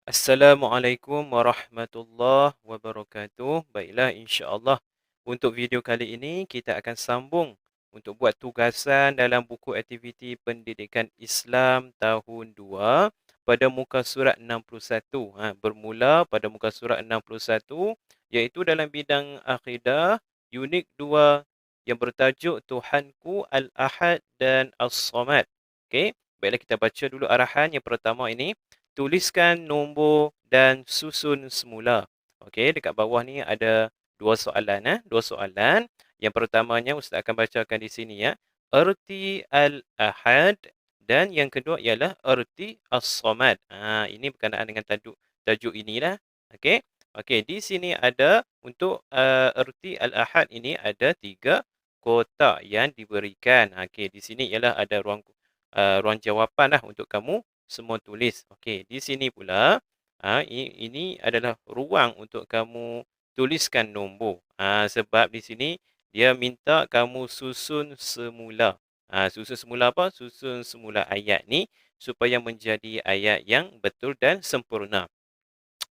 Assalamualaikum warahmatullahi wabarakatuh. Baiklah, insya-Allah untuk video kali ini kita akan sambung untuk buat tugasan dalam buku aktiviti pendidikan Islam tahun 2 pada muka surat 61. Bermula pada muka surat 61 iaitu dalam bidang akidah unit 2 yang bertajuk Tuhanku Al-Ahad dan As-Samad. Okey, baiklah kita baca dulu arahan yang pertama ini. Tuliskan nombor dan susun semula. Okey, dekat bawah ni ada dua soalan. Dua soalan. Yang pertamanya Ustaz akan bacakan di sini ya. Erti al-ahad dan yang kedua ialah erti as-samad. Ini berkenaan dengan tajuk inilah. Okey. Okey, di sini ada untuk erti al-ahad ini ada 3 kotak yang diberikan. Okey, di sini ialah ada ruang jawapan lah untuk kamu semua tulis. Okey, di sini pula ini adalah ruang untuk kamu tuliskan nombor. Sebab di sini dia minta kamu susun semula. Susun semula apa? Susun semula ayat ni supaya menjadi ayat yang betul dan sempurna.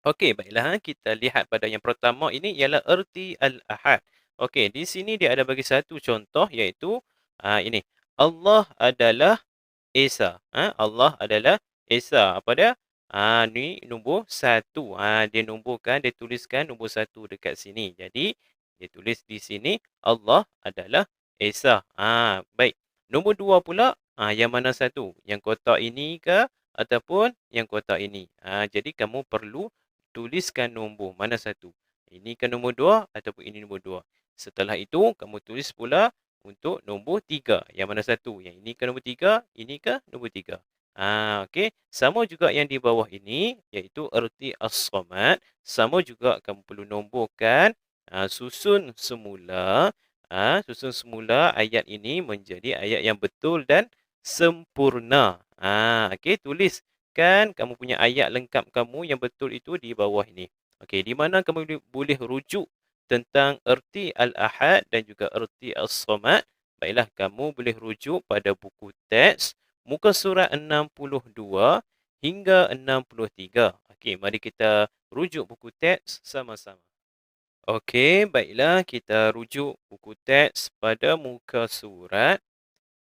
Okey, baiklah kita lihat pada yang pertama ini ialah erti al-ahad. Okey, di sini dia ada bagi satu contoh iaitu ini. Allah adalah Esa. Allah adalah Esa. Apa dia? Ni nombor 1. Dia nomborkan, dia tuliskan nombor 1 dekat sini. Jadi, dia tulis di sini, Allah adalah Esa. Baik. Nombor 2 pula, yang mana satu? Yang kotak ini ke ataupun yang kotak ini? Jadi, kamu perlu tuliskan nombor mana satu? Ini ke nombor 2 ataupun ini nombor 2? Setelah itu, kamu tulis pula untuk nombor 3. Yang mana satu? Yang ini ke nombor 3, ini ke nombor 3. Okey. Sama juga yang di bawah ini, iaitu erti as-samad. Sama juga kamu perlu nomborkan susun semula. Susun semula ayat ini menjadi ayat yang betul dan sempurna. Okey, tuliskan kamu punya ayat lengkap kamu yang betul itu di bawah ini. Okey, di mana kamu boleh rujuk tentang erti al-ahad dan juga erti as-samad. Baiklah, kamu boleh rujuk pada buku teks muka surat 62 hingga 63. Okey, mari kita rujuk buku teks sama-sama. Okey, baiklah kita rujuk buku teks pada muka surat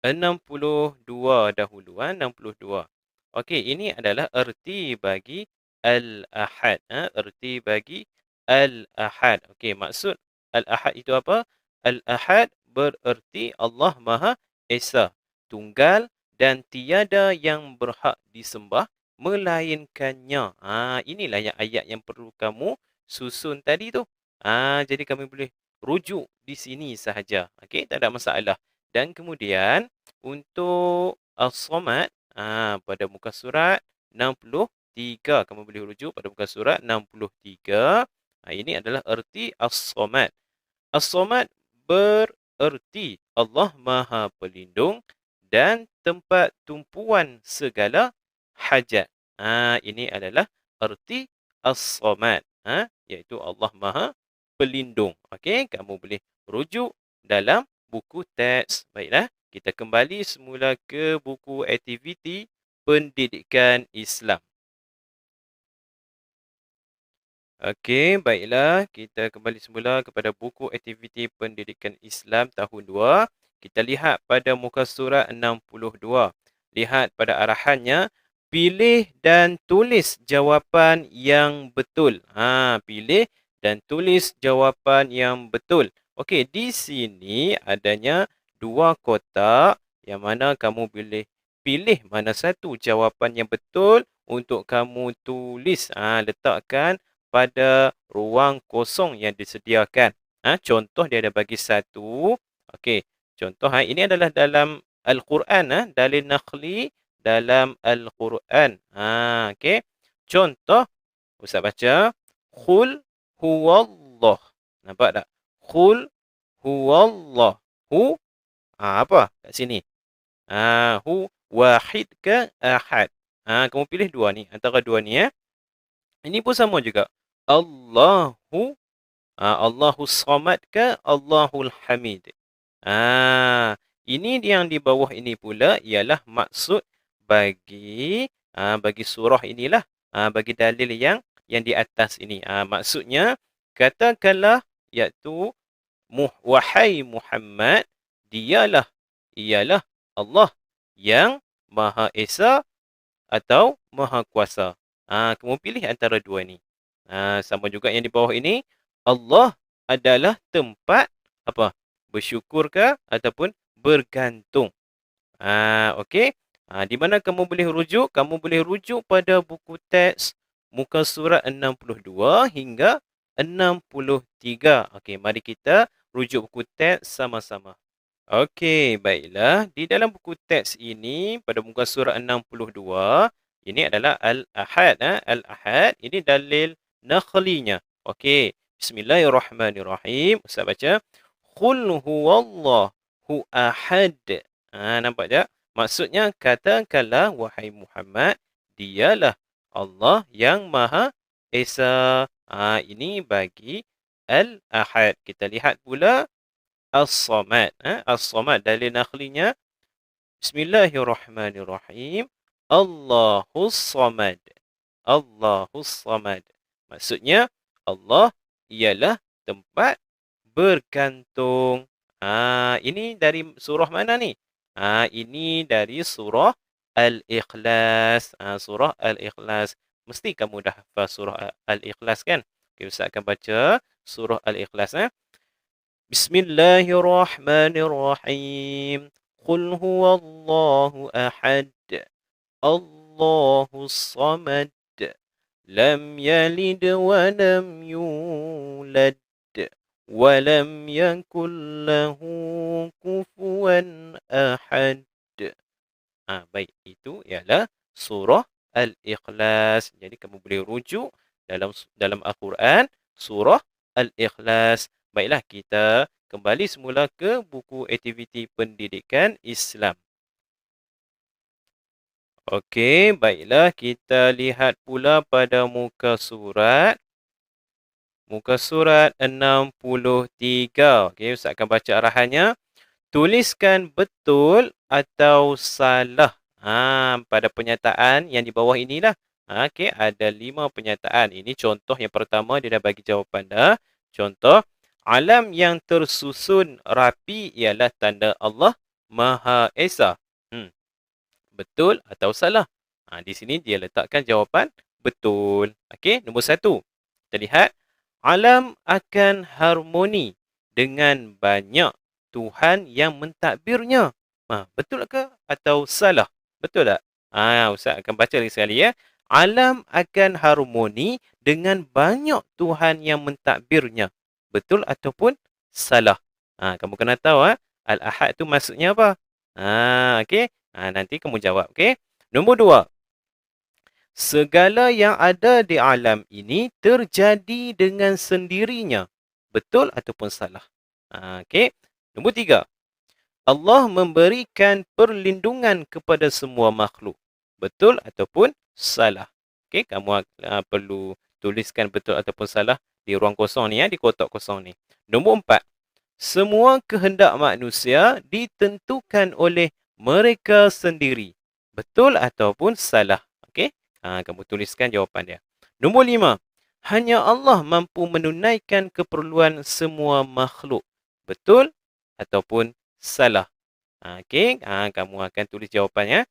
62 dahulu. 62. Okey, ini adalah erti bagi al-ahad. Erti bagi al-ahad. Okey, maksud al-ahad itu apa? Al-ahad bererti Allah Maha Esa, tunggal dan tiada yang berhak disembah melainkannya. Inilah yang ayat yang perlu kamu susun tadi tu. Jadi kami boleh rujuk di sini sahaja. Okey, tak ada masalah. Dan kemudian untuk as-samad pada muka surat 63. Kamu boleh rujuk pada muka surat 63. Ini adalah erti as-samad. As-samad bererti Allah Maha Pelindung dan tempat tumpuan segala hajat. Ini adalah erti as-samad. Iaitu Allah Maha Pelindung. Okey, kamu boleh rujuk dalam buku teks. Baiklah, kita kembali semula ke buku aktiviti pendidikan Islam. Okey, baiklah. Kita kembali semula kepada buku aktiviti pendidikan Islam tahun 2. Kita lihat pada muka surat 62. Lihat pada arahannya. Pilih dan tulis jawapan yang betul. Pilih dan tulis jawapan yang betul. Okey, di sini adanya dua kotak yang mana kamu boleh pilih mana satu jawapan yang betul untuk kamu tulis. Letakkan pada ruang kosong yang disediakan. Contoh dia ada bagi satu. Okey, contoh ini adalah dalam Al-Quran. Dalil Naqli dalam Al-Quran. Okey, contoh Ustaz baca. Qul huwallah. Nampak tak? Qul huwallahu. Apa kat sini? Hu wahid ke ahad? Kamu pilih dua ni. Antara dua ni Ini pun sama juga. Allahu Allahus Samad ke Allahul Hamid. Ini yang di bawah ini pula ialah maksud bagi surah inilah. bagi dalil yang di atas ini. Maksudnya, katakanlah iaitu wahai Muhammad, ialah Allah yang Maha Esa atau Maha Kuasa. Kamu pilih antara dua ni. Sama juga yang di bawah ini, Allah adalah tempat apa? Bersyukur ke ataupun bergantung. Okey. Di mana kamu boleh rujuk? Kamu boleh rujuk pada buku teks muka surat 62 hingga 63. Okey, mari kita rujuk buku teks sama-sama. Okey, baiklah. Di dalam buku teks ini, pada muka surat 62, ini adalah Al-Ahad. Al-Ahad, ini dalil nakhlinya. Okey, bismillahirrahmanirrahim. Ustaz baca. Qul huwallahu ahad. Nampak tak? Maksudnya, katakanlah, wahai Muhammad, dialah Allah yang Maha Esa. Ini bagi Al-Ahad. Kita lihat pula As-Samad. As-Samad dalil nakhlinya. Bismillahirrahmanirrahim. Allahus Samad. Allahus Samad. Maksudnya, Allah ialah tempat bergantung. Ini dari surah mana ni? Ini dari surah Al-Ikhlas. Surah Al-Ikhlas. Mesti kamu dah hafal surah Al-Ikhlas kan? Okay, Ustaz akan baca surah Al-Ikhlas. Bismillahirrahmanirrahim. Qul huwallahu ahad. Allahus samad. Lam yalid wa lam yulad. Wa lam yakul lahu kufuwan ahad. Baik, itu ialah surah Al-Ikhlas. Jadi kamu boleh rujuk dalam Al-Quran surah Al-Ikhlas. Baiklah, kita kembali semula ke buku aktiviti pendidikan Islam. Okey, baiklah, kita lihat pula pada muka surat 63. Okey, Ustaz akan baca arahannya. Tuliskan betul atau salah pada pernyataan yang di bawah inilah. Okey, ada 5 pernyataan. Ini contoh yang pertama, dia dah bagi jawapan dah. Contoh, alam yang tersusun rapi ialah tanda Allah Maha Esa. Betul atau salah? Di sini dia letakkan jawapan betul. Okey, nombor 1. Kita lihat, alam akan harmoni dengan banyak Tuhan yang mentadbirnya. Betul ke atau salah? Betul tak? Ustaz akan baca lagi sekali ya. Alam akan harmoni dengan banyak Tuhan yang mentadbirnya. Betul ataupun salah? Kamu kena tahu Al-Ahad tu maksudnya apa? Okey. Nanti kamu jawab. Okey. Nombor 2. Segala yang ada di alam ini terjadi dengan sendirinya. Betul ataupun salah? Okey. Nombor 3. Allah memberikan perlindungan kepada semua makhluk. Betul ataupun salah? Okey, kamu perlu tuliskan betul ataupun salah di ruang kosong ni, di kotak kosong ni. Nombor 4. Semua kehendak manusia ditentukan oleh mereka sendiri. Betul ataupun salah? Okey, kamu tuliskan jawapan dia. Nombor 5. Hanya Allah mampu menunaikan keperluan semua makhluk. Betul ataupun salah? Okey, kamu akan tulis jawapannya.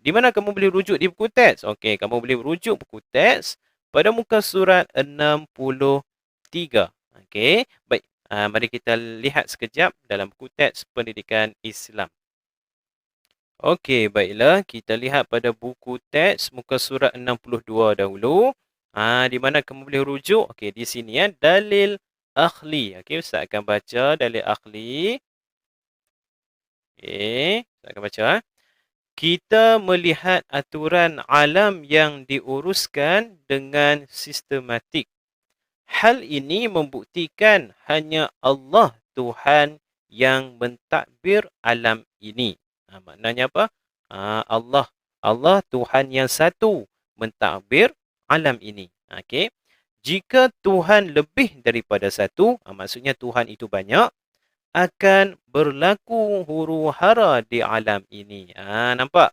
Di mana kamu boleh rujuk di buku teks? Okey, kamu boleh rujuk buku teks pada muka surat 63. Okey, baik. Mari kita lihat sekejap dalam buku teks pendidikan Islam. Okey, baiklah. Kita lihat pada buku teks muka surat 62 dahulu. Di mana kamu boleh rujuk? Okey, di sini dalil akhli. Okey, Ustaz akan baca dalil akhli. Okey, Ustaz akan baca. Kita melihat aturan alam yang diuruskan dengan sistematik. Hal ini membuktikan hanya Allah Tuhan yang mentadbir alam ini. Maknanya apa? Allah Tuhan yang satu mentadbir alam ini. Okey. Jika Tuhan lebih daripada satu, maksudnya Tuhan itu banyak, akan berlaku huru-hara di alam ini. Nampak?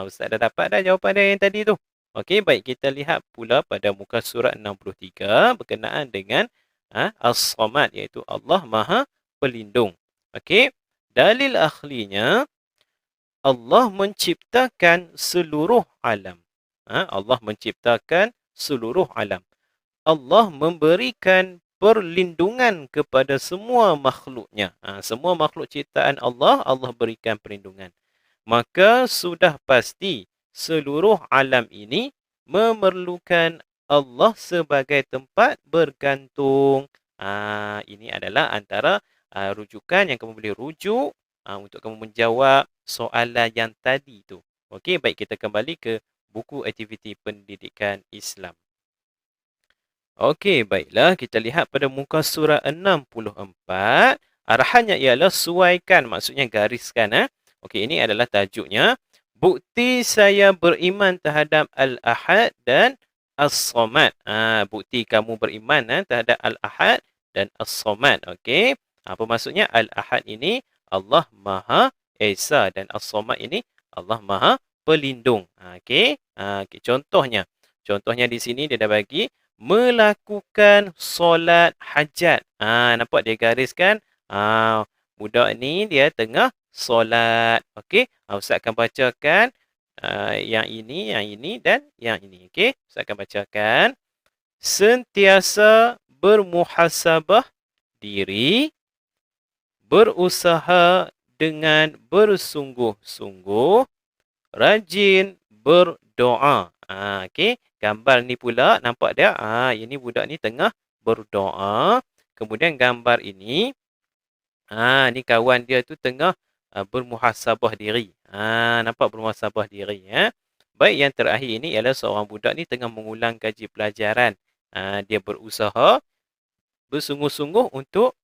Ustaz dah dapat dah jawapan dia yang tadi tu. Okey, baik, kita lihat pula pada muka surat 63 berkenaan dengan As-Samad, iaitu Allah Maha Pelindung. Okey, dalil akhlinya Allah menciptakan seluruh alam. Allah menciptakan seluruh alam. Allah memberikan perlindungan kepada semua makhluknya. Semua makhluk ciptaan Allah, Allah berikan perlindungan. Maka sudah pasti seluruh alam ini memerlukan Allah sebagai tempat bergantung. Ini adalah antara rujukan yang kamu boleh rujuk untuk kamu menjawab soalan yang tadi tu. Okey, baik, kita kembali ke buku aktiviti pendidikan Islam. Okey, baiklah, kita lihat pada muka surah 64. Arahannya ialah suaikan, maksudnya gariskan. Okey, ini adalah tajuknya. Bukti saya beriman terhadap Al-Ahad dan As-Samad. Bukti kamu beriman terhadap Al-Ahad dan As-Samad. Okey, apa maksudnya? Al-Ahad ini Allah Maha Esa dan As-Samad ini Allah Maha Pelindung. Okey, contohnya di sini dia dah bagi melakukan solat hajat. Nampak dia gariskan? Budak ni dia tengah solat. Okey, Ustaz akan bacakan yang ini dan yang ini. Okey, Ustaz akan bacakan. Sentiasa bermuhasabah diri, berusaha dengan bersungguh-sungguh, rajin berdoa. Okey, gambar ni pula nampak dia. Ini budak ni tengah berdoa. Kemudian gambar ini, ni kawan dia tu tengah bermuhasabah diri. Nampak bermuhasabah diri. Baik, yang terakhir ini ialah seorang budak ni tengah mengulang kaji pelajaran. Dia berusaha bersungguh-sungguh untuk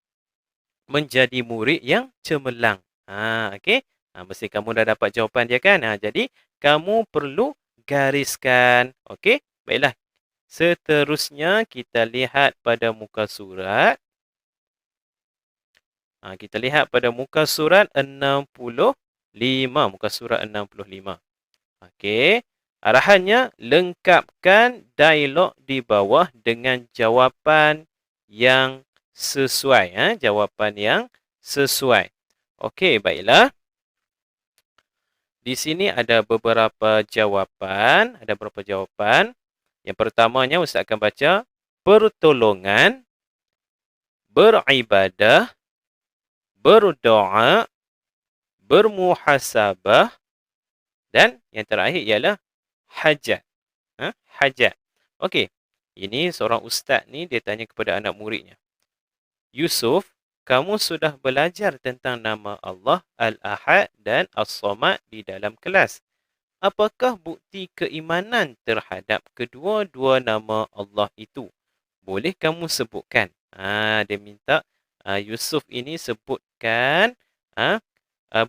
menjadi murid yang cemerlang. Okey. Mesti kamu dah dapat jawapan dia kan? Jadi, kamu perlu gariskan. Okey. Baiklah. Seterusnya, kita lihat pada muka surat. Kita lihat pada muka surat 65. Muka surat 65. Okey. Arahannya, lengkapkan dialog di bawah dengan jawapan yang sesuai. Jawapan yang sesuai. Okey, baiklah. Di sini ada beberapa jawapan. Yang pertamanya, Ustaz akan baca. Pertolongan, beribadah, berdoa, bermuhasabah, dan yang terakhir ialah hajat. Hajat. Okey. Ini seorang ustaz ni, dia tanya kepada anak muridnya. Yusuf, kamu sudah belajar tentang nama Allah, Al-Ahad dan As-Samad di dalam kelas. Apakah bukti keimanan terhadap kedua-dua nama Allah itu? Boleh kamu sebutkan? Dia minta Yusuf ini sebutkan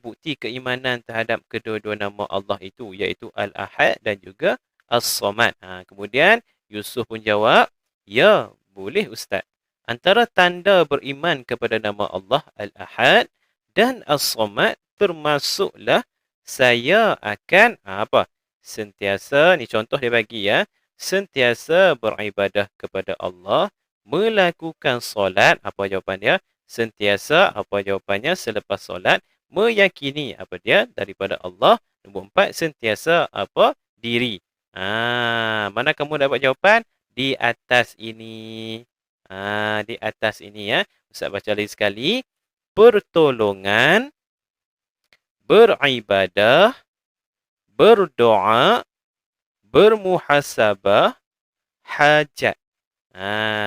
bukti keimanan terhadap kedua-dua nama Allah itu, iaitu Al-Ahad dan juga As-Samad. Kemudian Yusuf pun jawab, ya, boleh Ustaz. Antara tanda beriman kepada nama Allah Al-Ahad dan As-Samad termasuklah saya akan sentiasa, ni contoh dia bagi sentiasa beribadah kepada Allah, melakukan solat, apa jawapan dia? Sentiasa, apa jawapannya selepas solat? Meyakini apa dia? Daripada Allah. Nombor 4, sentiasa diri. Mana kamu dapat jawapan? Di atas ini. Di atas ini Ustaz baca lagi sekali. Pertolongan, beribadah, berdoa, bermuhasabah, hajat.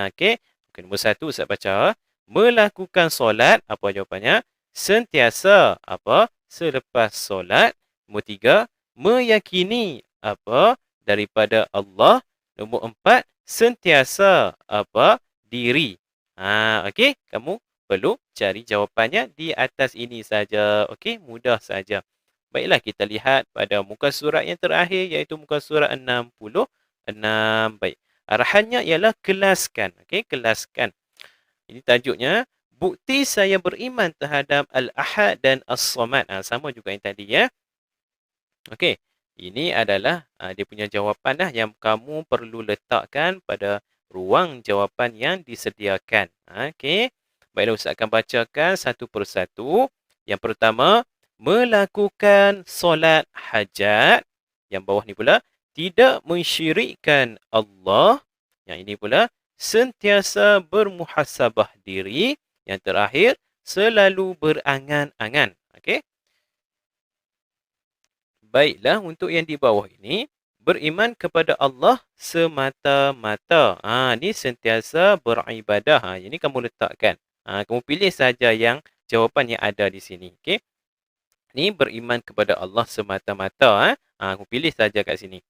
Okey. Nombor 1 Ustaz baca. Melakukan solat, apa jawapannya? Sentiasa selepas solat. Nombor 3, meyakini daripada Allah. Nombor 4, sentiasa diri. Okey, kamu perlu cari jawapannya di atas ini saja. Okey, mudah saja. Baiklah, kita lihat pada muka surat yang terakhir, iaitu muka surat 66. Baik. Arahannya ialah kelaskan. Okey, kelaskan. Ini tajuknya, bukti saya beriman terhadap Al-Ahad dan As-Samad. Sama juga yang tadi Okey. Ini adalah dia punya jawapan dah yang kamu perlu letakkan pada ruang jawapan yang disediakan. Okey. Baiklah, Ustaz akan bacakan satu persatu. Yang pertama, melakukan solat hajat. Yang bawah ni pula, tidak mensyirikkan Allah. Yang ini pula, sentiasa bermuhasabah diri. Yang terakhir, selalu berangan-angan. Okey. Baiklah, untuk yang di bawah ini, beriman kepada Allah semata-mata. Ni sentiasa beribadah. Ini kamu letakkan. Kamu pilih saja yang jawapan yang ada di sini. Okey. Ni beriman kepada Allah semata-mata. Kamu pilih saja kat sini.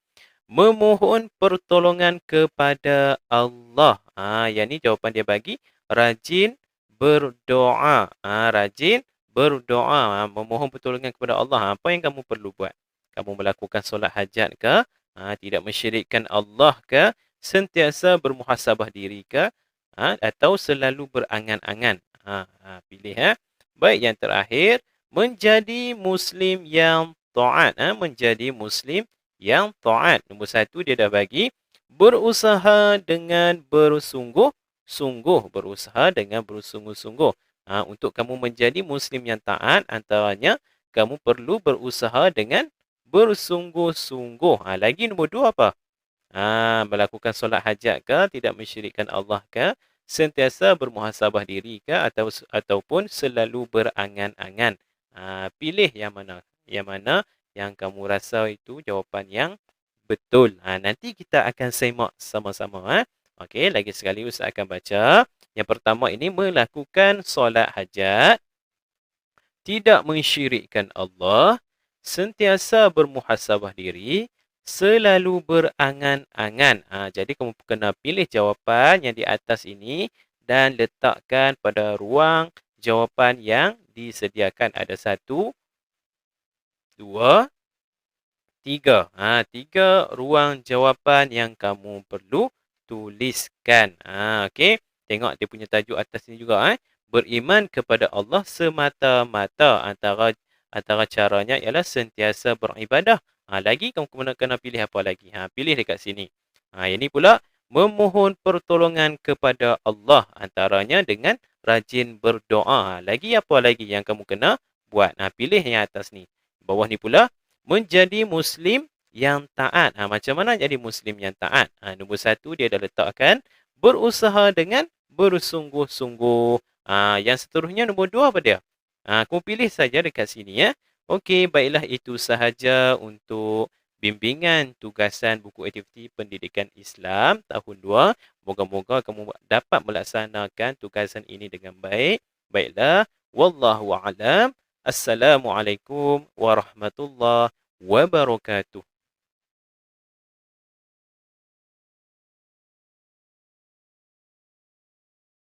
Memohon pertolongan kepada Allah. Yang ni jawapan dia bagi. Rajin berdoa. Rajin berdoa. Memohon pertolongan kepada Allah. Apa yang kamu perlu buat? Kamu melakukan solat hajat ke? Tidak mensyirikkan Allah ke? Sentiasa bermuhasabah diri ke? Atau selalu berangan-angan? Pilih. Baik, yang terakhir. Menjadi Muslim yang taat. Menjadi Muslim yang taat. Nombor satu dia dah bagi. Berusaha dengan bersungguh-sungguh. Berusaha dengan bersungguh-sungguh. Untuk kamu menjadi Muslim yang taat, antaranya kamu perlu berusaha dengan bersungguh-sungguh. Lagi nombor dua apa? Melakukan solat hajat ke? Tidak mensyirikkan Allah ke? Sentiasa bermuhasabah diri ke? Ataupun selalu berangan-angan? Pilih yang mana? Yang mana yang kamu rasa itu jawapan yang betul. Nanti kita akan semak sama-sama. Okey, lagi sekali Ustaz akan baca. Yang pertama ini, melakukan solat hajat. Tidak mensyirikkan Allah, sentiasa bermuhasabah diri, selalu berangan-angan. Jadi kamu kena pilih jawapan yang di atas ini dan letakkan pada ruang jawapan yang disediakan. Ada 1, 2, 3. 3 ruang jawapan yang kamu perlu tuliskan. Okey. Tengok dia punya tajuk atas ni juga. Beriman kepada Allah semata-mata. Antara caranya ialah sentiasa beribadah. Lagi kamu kena pilih apa lagi? Pilih dekat sini. Ini pula memohon pertolongan kepada Allah. Antaranya dengan rajin berdoa. Lagi apa lagi yang kamu kena buat? Pilih yang atas ni. Bawah ni pula, menjadi Muslim yang taat. Macam mana jadi Muslim yang taat? Nombor 1 dia dah letakkan berusaha dengan bersungguh-sungguh. Yang seterusnya nombor 2 apa dia? Kamu pilih saja dekat sini. Okey, baiklah, itu sahaja untuk bimbingan tugasan buku aktiviti pendidikan Islam tahun 2. Moga-moga kamu dapat melaksanakan tugasan ini dengan baik. Baiklah, wallahu a'lam. Assalamualaikum warahmatullahi wabarakatuh.